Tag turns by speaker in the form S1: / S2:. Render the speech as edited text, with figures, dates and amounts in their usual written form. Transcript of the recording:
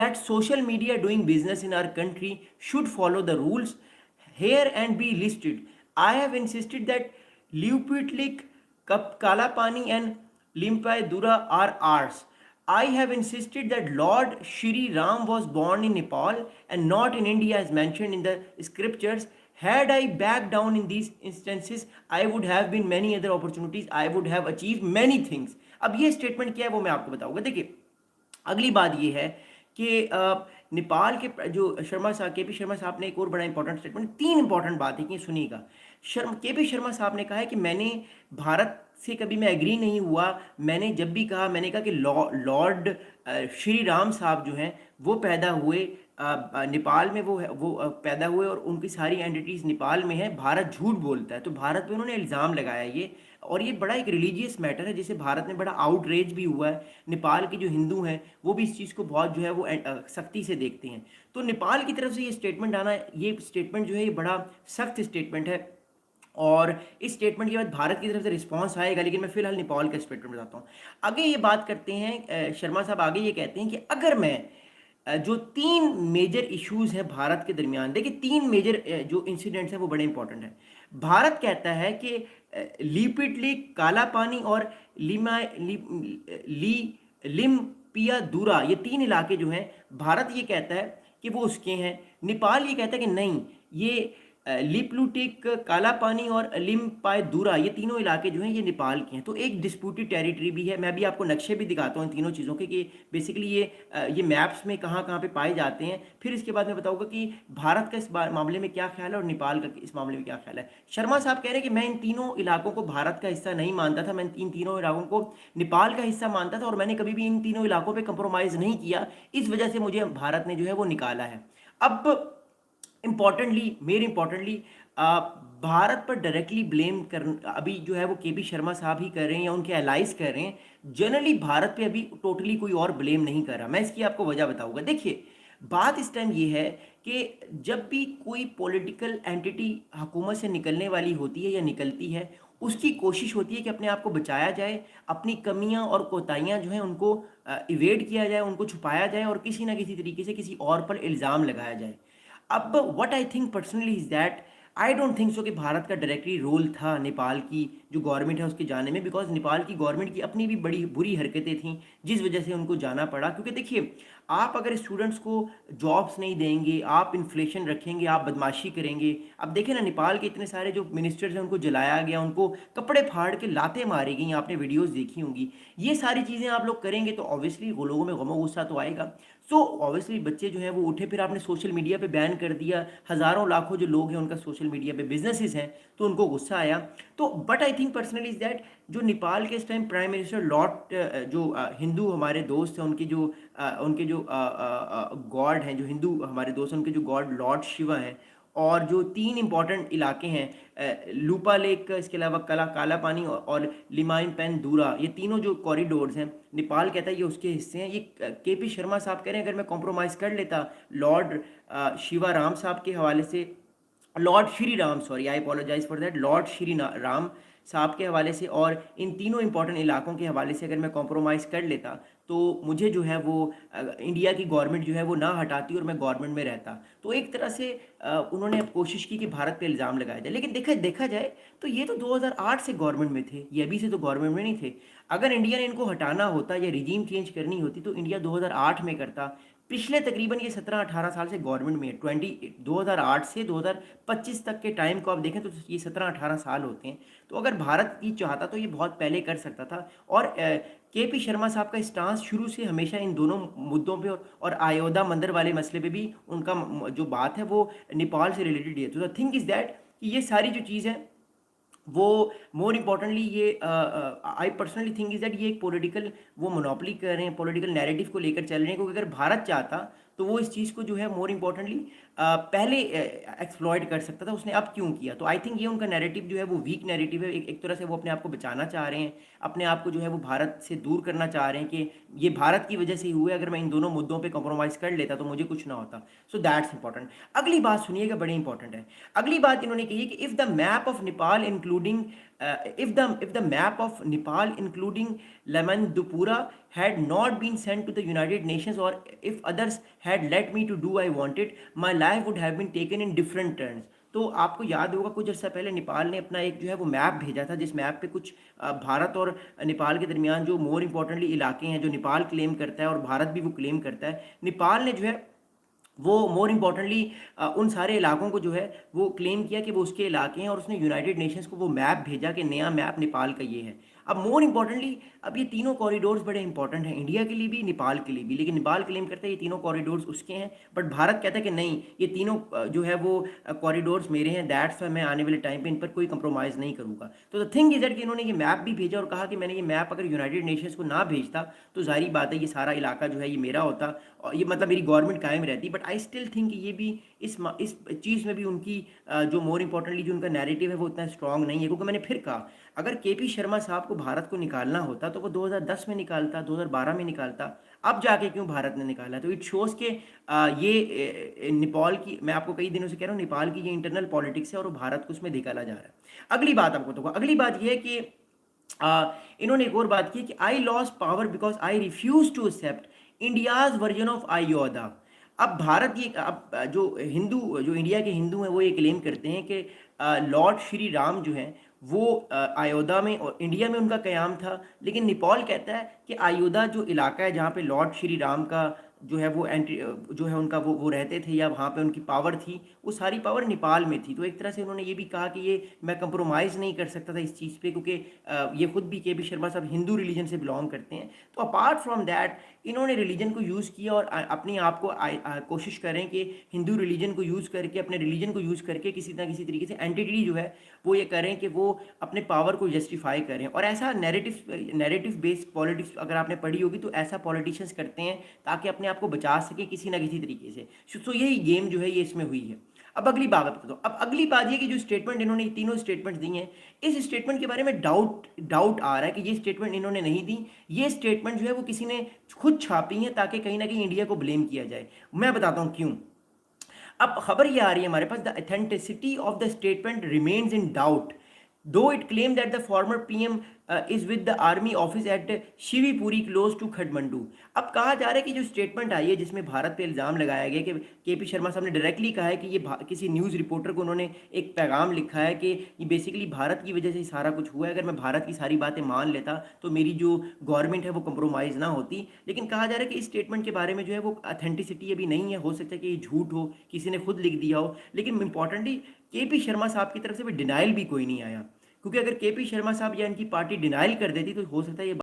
S1: that social media doing business in our country should follow the rules here and be listed. I have insisted that Liupitlik, Kalapani and Limpai Dura are ours. I have insisted that Lord Shri Ram was born in Nepal and not in India as mentioned in the scriptures. Had I backed down in these instances, I would have been many other opportunities. I would have achieved many things. अब ये statement क्या है वो मैं आपको बताऊंगा. देखिए, अगली बात ये है कि नेपाल के जो शर्मा साहब के पी शर्मा साहब ने एक और बड़ा इंपॉर्टेंट स्टेटमेंट, तीन इंपॉर्टेंट बात है कि सुनिएगा. के पी शर्मा साहब ने कहा है कि मैंने भारत से कभी मैं एग्री नहीं हुआ. मैंने जब भी कहा, मैंने कहा कि लॉर्ड श्री राम साहब जो हैं वो पैदा हुए नेपाल में, वो पैदा हुए और उनकी सारी एंटिटीज़ नेपाल में हैं. भारत झूठ बोलता है. तो भारत पे उन्होंने इल्ज़ाम लगाया ये, और ये बड़ा एक रिलीजियस मैटर है जिसे भारत में बड़ा आउटरेज भी हुआ है. नेपाल के जो हिंदू हैं वो भी इस चीज़ को बहुत जो है वो सख्ती से देखते हैं. तो नेपाल की तरफ से ये स्टेटमेंट आना, ये स्टेटमेंट जो है ये बड़ा सख्त स्टेटमेंट है, और इस स्टेटमेंट के बाद भारत की तरफ से रिस्पांस आएगा. लेकिन मैं फिलहाल नेपाल का स्टेटमेंट बताता हूँ. आगे ये बात करते हैं शर्मा साहब, आगे ये कहते हैं कि अगर मैं जो तीन मेजर इश्यूज हैं भारत के दरमियान, देखिए तीन मेजर जो इंसिडेंट्स हैं वो बड़े इंपॉर्टेंट हैं. भारत कहता है कि लिपिटली, काला पानी और लिमा ली लिम्पिया दूरा, ये तीन इलाके जो हैं भारत ये कहता है कि वो उसके हैं. नेपाल ये कहता है कि नहीं, ये लिपलुटिक, काला पानी और लिम्पायदूरा, ये तीनों इलाके जो हैं ये नेपाल के हैं. तो एक डिस्प्यूटेड टेरिटरी भी है. मैं भी आपको नक्शे भी दिखाता हूँ इन तीनों चीज़ों के कि बेसिकली ये मैप्स में कहाँ कहाँ पे पाए जाते हैं. फिर इसके बाद मैं बताऊँगा कि भारत का इस मामले में क्या ख्याल है और नेपाल का इस मामले में क्या ख्याल है. शर्मा साहब कह रहे हैं कि मैं इन तीनों इलाकों को भारत का हिस्सा नहीं मानता था, मैं इन तीनों इलाकों को नेपाल का हिस्सा मानता था, और मैंने कभी भी इन तीनों इलाकों पर कंप्रोमाइज़ नहीं किया. इस वजह से मुझे भारत ने जो है वो निकाला है. अब इंपॉर्टेंटली भारत पर डायरेक्टली ब्लेम कर अभी जो है वो के पी शर्मा साहब ही कर रहे हैं या उनके एलाइज कर रहे हैं. जनरली भारत पे अभी टोटली कोई और ब्लेम नहीं कर रहा. मैं इसकी आपको वजह बताऊंगा. देखिए, बात इस टाइम ये है कि जब भी कोई पॉलिटिकल एंटिटी हुकूमत से निकलने वाली होती है या निकलती है, उसकी कोशिश होती है कि अपने आप को बचाया जाए, अपनी कमियां और कोताहियां जो हैं उनको इवेड किया जाए, उनको छुपाया जाए और किसी ना किसी तरीके से किसी और पर इल्ज़ाम लगाया जाए. अब what I think personally is that I don't think so कि भारत का डायरेक्टली रोल था नेपाल की जो गवर्नमेंट है उसके जाने में, बिकॉज नेपाल की गवर्नमेंट की अपनी भी बड़ी बुरी हरकतें थीं जिस वजह से उनको जाना पड़ा. क्योंकि देखिए, आप अगर स्टूडेंट्स को जॉब्स नहीं देंगे, आप इन्फ्लेशन रखेंगे, आप बदमाशी करेंगे. अब देखें ना, नेपाल के इतने सारे जो मिनिस्टर्स हैं उनको जलाया गया, उनको कपड़े फाड़ के लातें मारी गई, आपने वीडियोस देखी होंगी. ये सारी चीज़ें आप लोग करेंगे तो ऑब्वियसली वो लोगों में गमो गुस्सा तो आएगा. सो ऑब्वियसली बच्चे जो हैं वो उठे. फिर आपने सोशल मीडिया पे बैन कर दिया, हज़ारों लाखों जो लोग हैं उनका सोशल मीडिया पे बिजनेसेस हैं, तो उनको गुस्सा आया. तो but I think personally is that जो नेपाल के इस टाइम प्राइम मिनिस्टर लॉर्ड जो हिंदू हमारे दोस्त हैं, उनके जो गॉड हैं, जो हिंदू हमारे दोस्त हैं, उनके जो गॉड लॉर्ड शिवा हैं, और जो तीन इंपॉर्टेंट इलाके हैं लूपा लेक, इसके अलावा काला पानी और लिमाइन पेन दूरा, ये तीनों जो कॉरिडोर्स हैं नेपाल कहता है ये उसके हिस्से हैं. ये के पी शर्मा साहब कह रहे हैं अगर मैं कॉम्प्रोमाइज़ कर लेता लॉर्ड शिवा राम साहब के हवाले से, Lord Shri Ram, sorry I apologise for that, Lord Shri Ram साहब के हवाले से और इन तीनों इंपॉर्टेंट इलाकों के हवाले से अगर मैं कॉम्प्रोमाइज़ कर लेता तो मुझे जो है वो इंडिया की गवर्नमेंट जो है वो ना हटाती और मैं गवर्नमेंट में रहता. तो एक तरह से उन्होंने अब कोशिश की कि भारत पे इल्ज़ाम लगाया जाए. लेकिन देखा जाए तो ये तो 2008 से गवर्नमेंट में थे, ये अभी से तो गवर्नमेंट में नहीं थे. अगर इंडिया ने इनको हटाना होता या रिजीम चेंज करनी होती तो इंडिया 2008 में करता. पिछले तकरीबन ये 17-18 साल से गवर्नमेंट में है. 2008 से 2025 तक के टाइम को आप देखें तो ये 17-18 साल होते हैं. तो अगर भारत ये चाहता तो ये बहुत पहले कर सकता था. और के पी शर्मा साहब का स्टांस शुरू से हमेशा इन दोनों मुद्दों पे और अयोध्या मंदिर वाले मसले पे भी उनका जो बात है वो नेपाल से रिलेटेड है. तो द थिंक इज़ दैट कि ये सारी जो चीज़ है वो मोर इम्पॉर्टेंटली ये I personally think is that ये एक पॉलिटिकल वो मोनोपोली कर रहे हैं, पॉलिटिकल नैरेटिव को लेकर चल रहे हैं. क्योंकि अगर भारत चाहता तो वो इस चीज़ को जो है मोर इम्पॉर्टेंटली पहले एक्सप्लॉयट कर सकता था. उसने अब क्यों किया? तो आई थिंक ये उनका नैरेटिव जो है वो वीक नैरेटिव है. एक तरह से वो अपने आप को बचाना चाह रहे हैं, अपने आप को जो है वो भारत से दूर करना चाह रहे हैं कि ये भारत की वजह से ही हुए, अगर मैं इन दोनों मुद्दों पे कॉम्प्रोमाइज़ कर लेता तो मुझे कुछ ना होता. So that's important. अगली बात सुनिएगा, बड़ी इंपॉर्टेंट है. अगली बात इन्होंने कही है कि if the map of Nepal including if the map of Nepal including Lamandupura had not been sent to the United Nations, or if others had let me to do I wanted, my life would have been taken in different turns. तो आपको याद होगा कुछ अर्सा पहले नेपाल ने अपना एक जो है वो मैप भेजा था, जिस मैप पे कुछ भारत और नेपाल के दरमियान जो मोर इम्पोर्टेंटली इलाके हैं जो नेपाल क्लेम करता है और भारत भी वो क्लेम करता है, नेपाल ने जो है वो मोर इम्पॉर्टेंटली उन सारे इलाकों को जो है वो क्लेम किया कि वो उसके इलाके हैं, और उसने यूनाइटेड नेशंस को वो मैप भेजा कि नया मैप नेपाल का ये है। अब मोर इम्पॉर्टेंटली अब ये तीनों कॉरिडोर्स बड़े इंपॉर्टेंट हैं इंडिया के लिए भी, नेपाल के लिए भी, लेकिन नेपाल क्लेम करता है ये तीनों कॉरिडोर्स उसके हैं, बट भारत कहता है कि नहीं, ये तीनों जो है वो कॉरिडोर्स मेरे हैं, दैट्स वाई मैं आने वाले टाइम पे इन पर कोई कंप्रोमाइज़ नहीं करूँगा। तो द थिंग इज दैट कि इन्होंने ये मैप भी भेजा और कहा कि मैंने ये मैप अगर यूनाइटेड नेशंस को ना भेजता तो जाहिर बात है ये सारा इलाका जो है ये मेरा होता, और ये मतलब मेरी गवर्नमेंट कायम रहती। बट आई स्टिल थिंक ये भी इस चीज़ में भी उनकी जो मोर इम्पोर्टेंटली जो उनका नैरेटिव है वो उतना स्ट्रांग नहीं है, क्योंकि मैंने फिर कहा अगर केपी शर्मा साहब को भारत को निकालना होता तो वो 2010 में निकालता, 2012 में निकालता, अब जाके क्यों भारत ने निकाला? तो इट शोज़ के ये नेपाल की, मैं आपको कई दिनों से कह रहा हूँ, नेपाल की ये इंटरनल पॉलिटिक्स है और वो भारत को उसमें निकाला जा रहा है। अगली बात आपको तो अगली बात ये है कि इन्होंने एक और बात की कि I loss power because I refuse to accept India's version of Ayodhya. अब भारत ये अब जो इंडिया के हिंदू हैं वो ये क्लेम करते हैं कि लॉर्ड श्री राम जो हैं वो अयोध्या में और इंडिया में उनका क़याम था, लेकिन नेपाल कहता है कि अयोध्या जो इलाका है जहाँ पे लॉर्ड श्री राम का जो है वो एंट्री जो है उनका वो रहते थे या वहाँ पे उनकी पावर थी, वो सारी पावर नेपाल में थी। तो एक तरह से उन्होंने ये भी कहा कि ये मैं कंप्रोमाइज़ नहीं कर सकता था इस चीज़ पे, क्योंकि ये खुद भी के पी शर्मा साहब हिंदू रिलीजन से बिलोंग करते हैं। तो अपार्ट फ्रॉम दैट इन्होंने रिलीजन को यूज़ किया और अपने आप को कोशिश करें कि हिंदू रिलीजन को यूज़ करके, अपने रिलीजन को यूज़ करके किसी ना किसी तरीके से एंटिटी जो है वो ये करें कि वो अपने पावर को जस्टिफाई करें। और ऐसा नैरेटिव बेस्ड पॉलिटिक्स अगर आपने पढ़ी होगी तो ऐसा पॉलिटिशियंस करते हैं ताकि अपने आप को बचा सके किसी ना किसी तरीके से। तो यही गेम जो है ये इसमें हुई है। अब अगली बात बताता हूँ। अब अगली बात ये कि जो स्टेटमेंट इन्होंने तीनों स्टेटमेंट दी हैं, इस स्टेटमेंट के बारे में डाउट आ रहा है कि ये स्टेटमेंट इन्होंने नहीं दी, ये स्टेटमेंट जो है वो किसी ने खुद छापी है ताकि कहीं ना कहीं इंडिया को ब्लेम किया जाए। मैं बताता हूँ क्यों। अब खबर ये आ रही है हमारे पास, the authenticity of the statement remains in doubt though it claim that the former PM is with the army office at Shivpuri close to Kathmandu. अब कहा जा रहा है कि जो स्टेटमेंट आई है जिसमें भारत पे इल्ज़ाम लगाया गया कि के पी शर्मा साहब ने डायरेक्टली कहा है कि ये किसी न्यूज़ रिपोर्टर को उन्होंने एक पैगाम लिखा है कि ये बेसिकली भारत की वजह से सारा कुछ हुआ है, अगर मैं भारत की सारी बातें मान लेता तो मेरी जो गवर्नमेंट है वो कंप्रोमाइज़ ना होती। लेकिन कहा जा रहा है कि इस स्टेटमेंट के बारे में जो है वो अथेंटिसिटी अभी नहीं है, हो सकता है कि ये झूठ हो, किसी ने खुद लिख दिया हो। लेकिन इंपॉर्टेंटली के पी शर्मा साहब की तरफ से भी डिनाइल भी कोई नहीं आया, क्योंकि अगर के पी शर्मा साहब या इनकी पार्टी डिनाइल कर देती तो हो सकता है ये